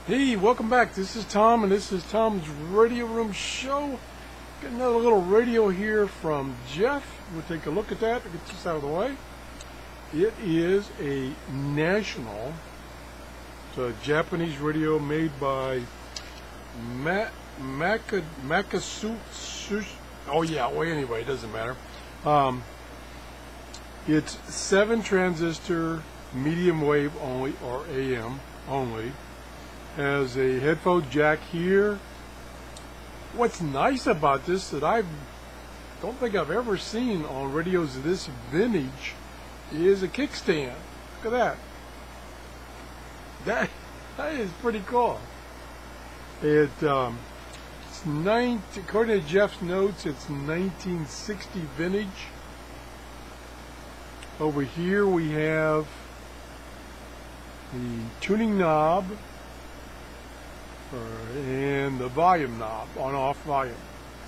Hey, welcome back. This is Tom, and this is Tom's Radio Room Show. Got another little radio here from Jeff. We'll take a look at that. Get this out of the way. It is a national, it's a Japanese radio made by Makasu. Oh yeah. Well, anyway, it doesn't matter. It's 7 transistor, medium wave only, or AM only. Has a headphone jack here. What's nice about this that I don't think I've ever seen on radios this vintage is a kickstand. Look at that. That is pretty cool. It's according to Jeff's notes, it's 1960 vintage. Over here we have the tuning knob and the volume knob, on-off volume.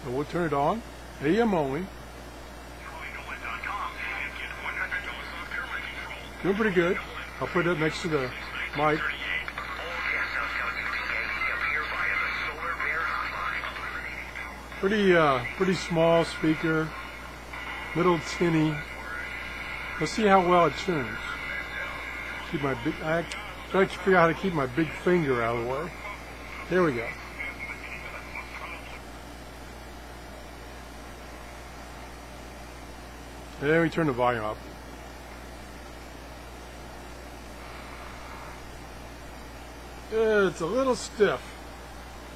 So we'll turn it on, AM only. Doing pretty good. I'll put it next to the mic. Pretty small speaker, little tinny. Let's see how well it tunes. Keep my big. I try to figure out how to keep my big finger out of the way. There we go. Then we turn the volume up. It's a little stiff.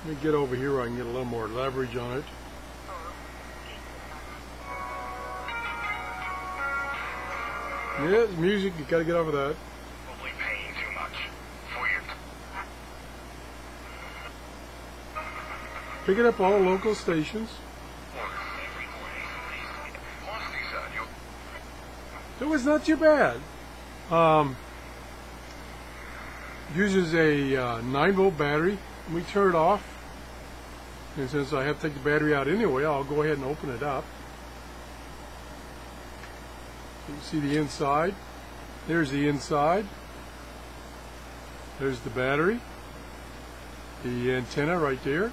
Let me get over here where I can get a little more leverage on it. Yeah, it's music. You gotta get over that. Pick it up all local stations. It was not too bad. Uses a 9-volt battery. Let me turn it off. And since I have to take the battery out anyway, I'll go ahead and open it up. You can see the inside. There's the inside. There's the battery. The antenna right there.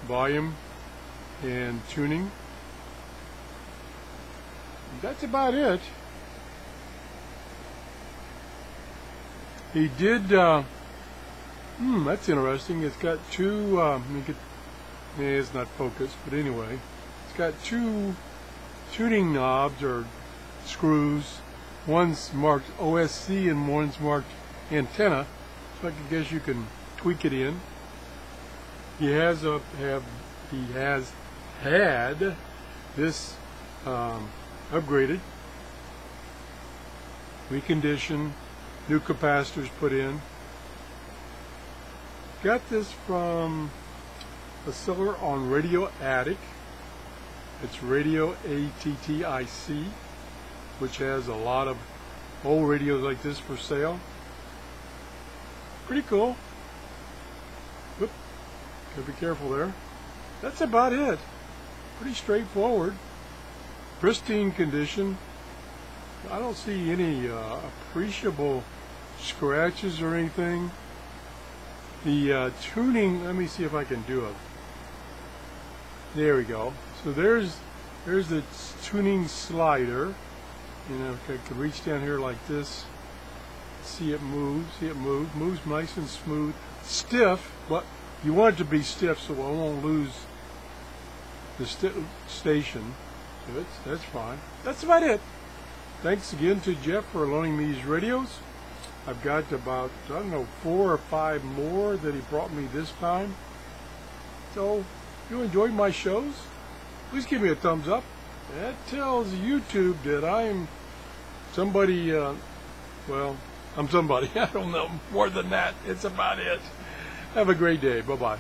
Volume and tuning. That's about it. He did that's interesting. It's got two it's not focused, but anyway, it's got 2 tuning knobs or screws. One's marked OSC and one's marked antenna, so I guess you can tweak it in. He has had this upgraded, reconditioned, new capacitors put in. Got this from a seller on Radio Attic. It's Radio ATTIC, which has a lot of old radios like this for sale. Pretty cool. Whoop. Gotta be careful there. That's about it. Pretty straightforward. Pristine condition. I don't see any appreciable scratches or anything. The tuning, let me see if I can do it. There we go. So there's the tuning slider. You know, if I could reach down here like this, see it move, moves nice and smooth. Stiff, but you want it to be stiff so I won't lose the station. So that's fine. That's about it. Thanks again to Jeff for loaning me these radios. I've got about, I don't know, 4 or 5 more that he brought me this time. So, if you enjoyed my shows, please give me a thumbs up. That tells YouTube that I'm somebody, well, I'm somebody. I don't know more than that. It's about it. Have a great day. Bye-bye.